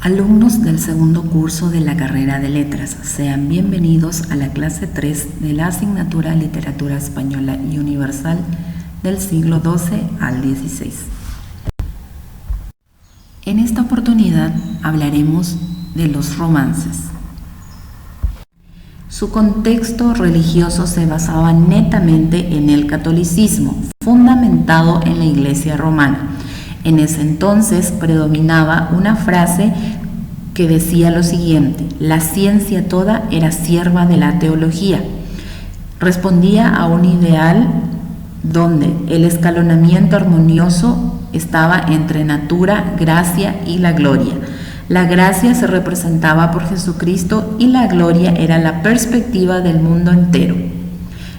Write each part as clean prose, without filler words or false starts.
Alumnos del segundo curso de la carrera de Letras, sean bienvenidos a la clase 3 de la asignatura Literatura Española y Universal del siglo XII al XVI. En esta oportunidad hablaremos de los romances. Su contexto religioso se basaba netamente en el catolicismo, fundamentado en la Iglesia romana. En ese entonces predominaba una frase que decía lo siguiente: la ciencia toda era sierva de la teología. Respondía a un ideal donde el escalonamiento armonioso estaba entre natura, gracia y la gloria. La gracia se representaba por Jesucristo y la gloria era la perspectiva del mundo entero.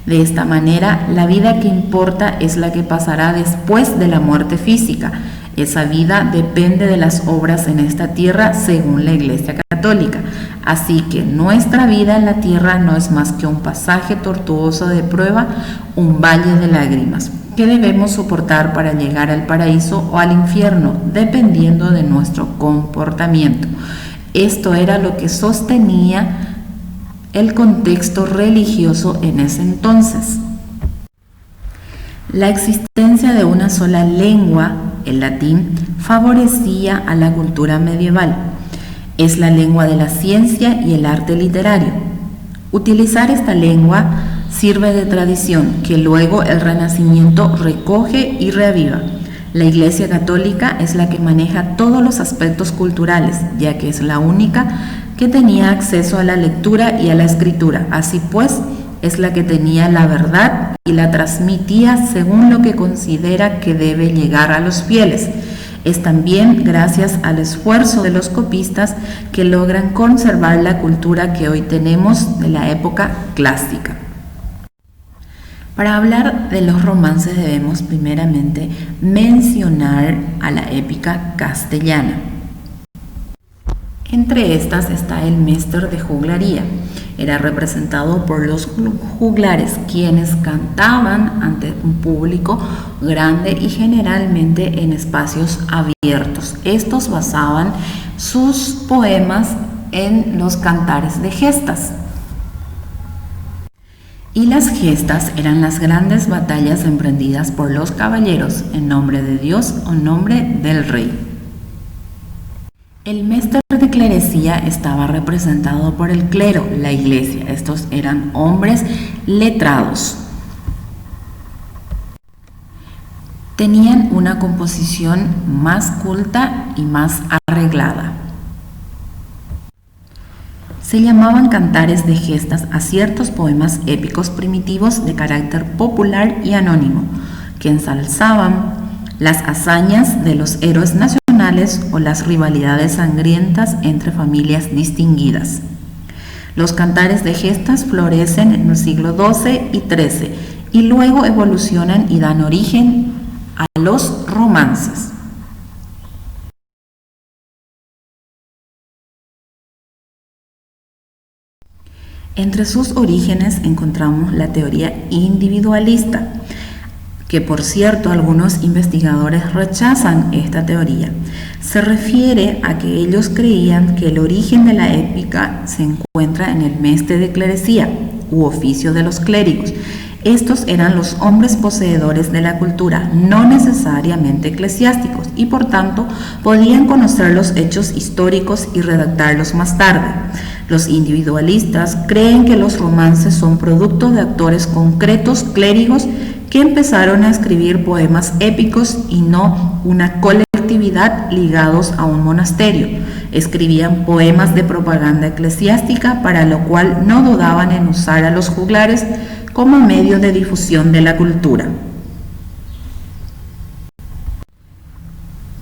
De esta manera, la vida que importa es la que pasará después de la muerte física. Esa vida depende de las obras en esta tierra según la Iglesia Católica. Así que nuestra vida en la tierra no es más que un pasaje tortuoso de prueba, un valle de lágrimas, que debemos soportar para llegar al paraíso o al infierno, dependiendo de nuestro comportamiento. Esto era lo que sostenía el contexto religioso en ese entonces. La existencia de una sola lengua, el latín, favorecía a la cultura medieval. Es la lengua de la ciencia y el arte literario. Utilizar esta lengua sirve de tradición que luego el Renacimiento recoge y reaviva. La Iglesia Católica es la que maneja todos los aspectos culturales, ya que es la única que tenía acceso a la lectura y a la escritura. Así pues, es la que tenía la verdad y la transmitía según lo que considera que debe llegar a los fieles. Es también gracias al esfuerzo de los copistas que logran conservar la cultura que hoy tenemos de la época clásica. Para hablar de los romances debemos primeramente mencionar a la épica castellana. Entre estas está el Méster de Juglaría. Era representado por los juglares, quienes cantaban ante un público grande y generalmente en espacios abiertos. Estos basaban sus poemas en los cantares de gestas. Y las gestas eran las grandes batallas emprendidas por los caballeros en nombre de Dios o en nombre del rey. El Méster de Clerecía estaba representado por el clero, la iglesia. Estos eran hombres letrados. Tenían una composición más culta y más arreglada. Se llamaban cantares de gestas a ciertos poemas épicos primitivos de carácter popular y anónimo, que ensalzaban las hazañas de los héroes nacionales o las rivalidades sangrientas entre familias distinguidas. Los cantares de gestas florecen en el siglo XII y XIII y luego evolucionan y dan origen a los romances. Entre sus orígenes encontramos la teoría individualista, que por cierto algunos investigadores rechazan esta teoría. Se refiere a que ellos creían que el origen de la épica se encuentra en el Mestre de Clerecía, u oficio de los clérigos. Estos eran los hombres poseedores de la cultura, no necesariamente eclesiásticos, y por tanto podían conocer los hechos históricos y redactarlos más tarde. Los individualistas creen que los romances son producto de actores concretos clérigos que empezaron a escribir poemas épicos y no una colectividad ligados a un monasterio. Escribían poemas de propaganda eclesiástica, para lo cual no dudaban en usar a los juglares como medio de difusión de la cultura.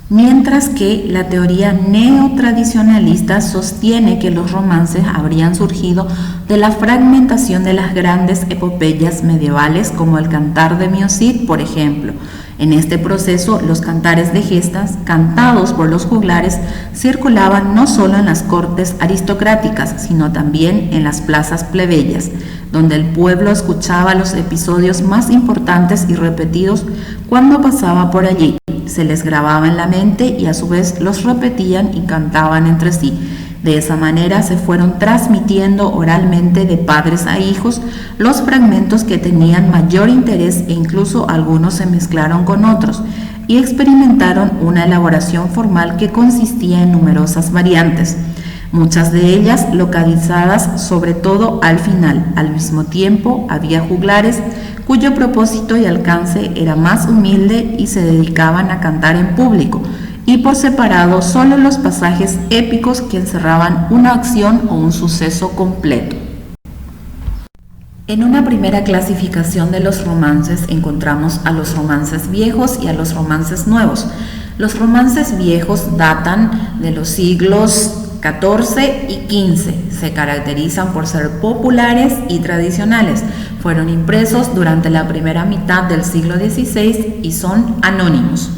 Mientras que la teoría neotradicionalista sostiene que los romances habrían surgido de la fragmentación de las grandes epopeyas medievales como el Cantar de Mio Cid, por ejemplo. En este proceso, los cantares de gestas, cantados por los juglares, circulaban no solo en las cortes aristocráticas, sino también en las plazas plebeyas, donde el pueblo escuchaba los episodios más importantes y repetidos cuando pasaba por allí. Se les grababa en la mente y a su vez los repetían y cantaban entre sí. De esa manera se fueron transmitiendo oralmente de padres a hijos los fragmentos que tenían mayor interés e incluso algunos se mezclaron con otros y experimentaron una elaboración formal que consistía en numerosas variantes, muchas de ellas localizadas sobre todo al final. Al mismo tiempo había juglares cuyo propósito y alcance era más humilde y se dedicaban a cantar en público, y por separado solo los pasajes épicos que encerraban una acción o un suceso completo. En una primera clasificación de los romances encontramos a los romances viejos y a los romances nuevos. Los romances viejos datan de los siglos XIV y XV. Se caracterizan por ser populares y tradicionales. Fueron impresos durante la primera mitad del siglo XVI y son anónimos.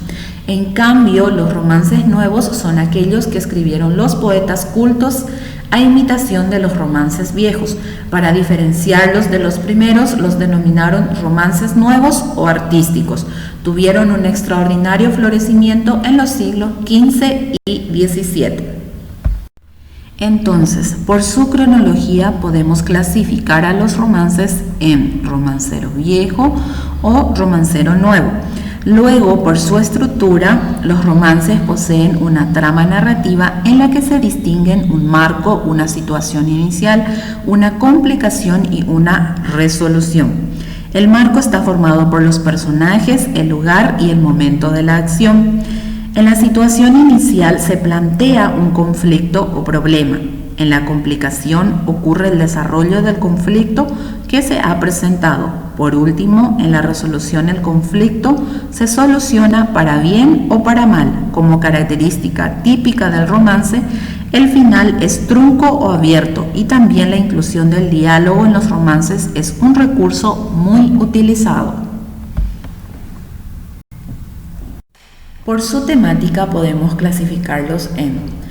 En cambio, los romances nuevos son aquellos que escribieron los poetas cultos a imitación de los romances viejos. Para diferenciarlos de los primeros, los denominaron romances nuevos o artísticos. Tuvieron un extraordinario florecimiento en los siglos XV y XVII. Entonces, por su cronología podemos clasificar a los romances en romancero viejo o romancero nuevo. Luego, por su estructura, los romances poseen una trama narrativa en la que se distinguen un marco, una situación inicial, una complicación y una resolución. El marco está formado por los personajes, el lugar y el momento de la acción. En la situación inicial se plantea un conflicto o problema. En la complicación ocurre el desarrollo del conflicto que se ha presentado. Por último, en la resolución el conflicto se soluciona para bien o para mal. Como característica típica del romance, el final es trunco o abierto y también la inclusión del diálogo en los romances es un recurso muy utilizado. Por su temática podemos clasificarlos en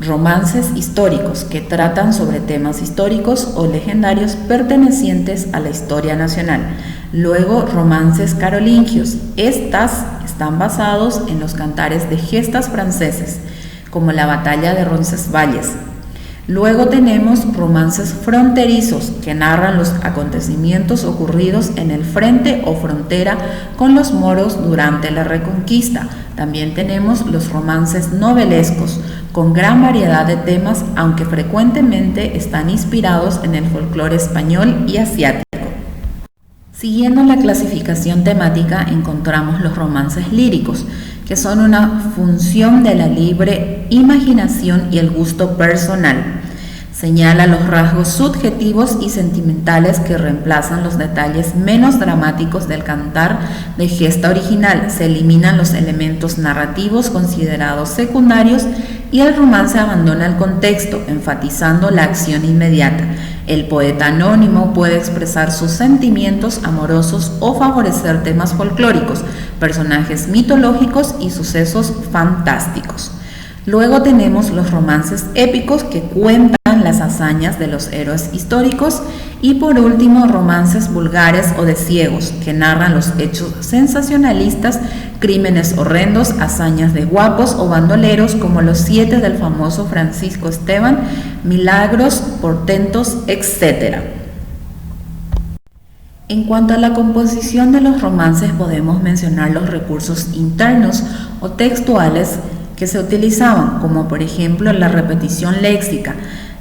romances históricos que tratan sobre temas históricos o legendarios pertenecientes a la historia nacional. Luego, romances carolingios. Estas están basados en los cantares de gestas franceses, como la batalla de Roncesvalles. Luego tenemos romances fronterizos que narran los acontecimientos ocurridos en el frente o frontera con los moros durante la Reconquista. También tenemos los romances novelescos, con gran variedad de temas, aunque frecuentemente están inspirados en el folclore español y asiático. Siguiendo la clasificación temática, encontramos los romances líricos, que son una función de la libre imaginación y el gusto personal. Señala los rasgos subjetivos y sentimentales que reemplazan los detalles menos dramáticos del cantar de gesta original. Se eliminan los elementos narrativos considerados secundarios y el romance abandona el contexto, enfatizando la acción inmediata. El poeta anónimo puede expresar sus sentimientos amorosos o favorecer temas folclóricos, personajes mitológicos y sucesos fantásticos. Luego tenemos los romances épicos que cuentan las hazañas de los héroes históricos y por último romances vulgares o de ciegos que narran los hechos sensacionalistas, crímenes horrendos, hazañas de guapos o bandoleros como los 7 del famoso Francisco Esteban, milagros, portentos, etc. En cuanto a la composición de los romances podemos mencionar los recursos internos o textuales que se utilizaban, como por ejemplo la repetición léxica,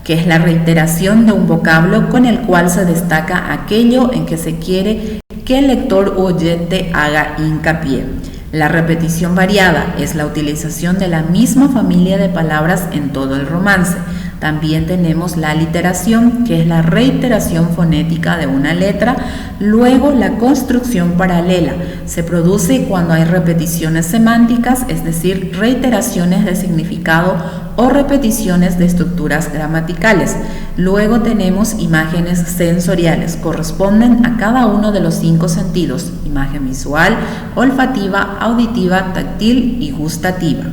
que es la reiteración de un vocablo con el cual se destaca aquello en que se quiere que el lector o oyente haga hincapié. La repetición variada es la utilización de la misma familia de palabras en todo el romance. También tenemos la aliteración, que es la reiteración fonética de una letra. Luego, la construcción paralela se produce cuando hay repeticiones semánticas, es decir, reiteraciones de significado o repeticiones de estructuras gramaticales. Luego tenemos imágenes sensoriales, corresponden a cada uno de los 5 sentidos: imagen visual, olfativa, auditiva, táctil y gustativa.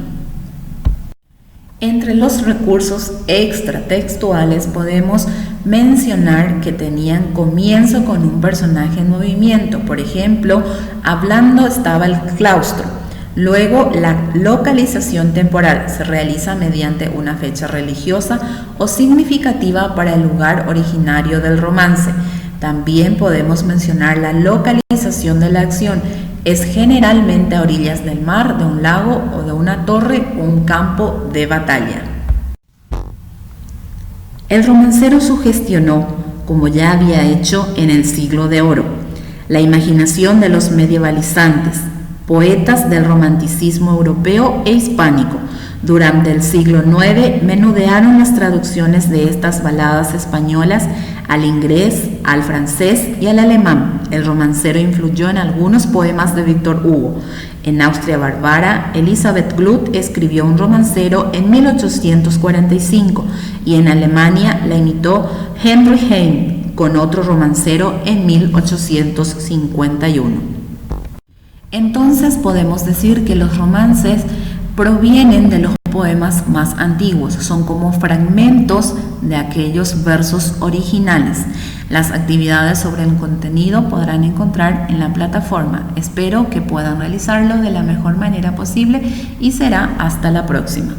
Entre los recursos extratextuales podemos mencionar que tenían comienzo con un personaje en movimiento. Por ejemplo, hablando estaba el claustro. Luego, la localización temporal se realiza mediante una fecha religiosa o significativa para el lugar originario del romance. También podemos mencionar la localización de la acción. Es generalmente a orillas del mar, de un lago o de una torre o un campo de batalla. El romancero sugestionó, como ya había hecho en el Siglo de Oro, la imaginación de los medievalizantes, poetas del romanticismo europeo e hispánico. Durante el siglo IX menudearon las traducciones de estas baladas españolas al inglés, al francés y al alemán. El romancero influyó en algunos poemas de Víctor Hugo. En Austria bárbara, Elisabeth Gluck escribió un romancero en 1845 y en Alemania la imitó Heinrich Heine con otro romancero en 1851. Entonces podemos decir que los romances provienen de los poemas más antiguos, son como fragmentos de aquellos versos originales. Las actividades sobre el contenido podrán encontrar en la plataforma. Espero que puedan realizarlo de la mejor manera posible y será hasta la próxima.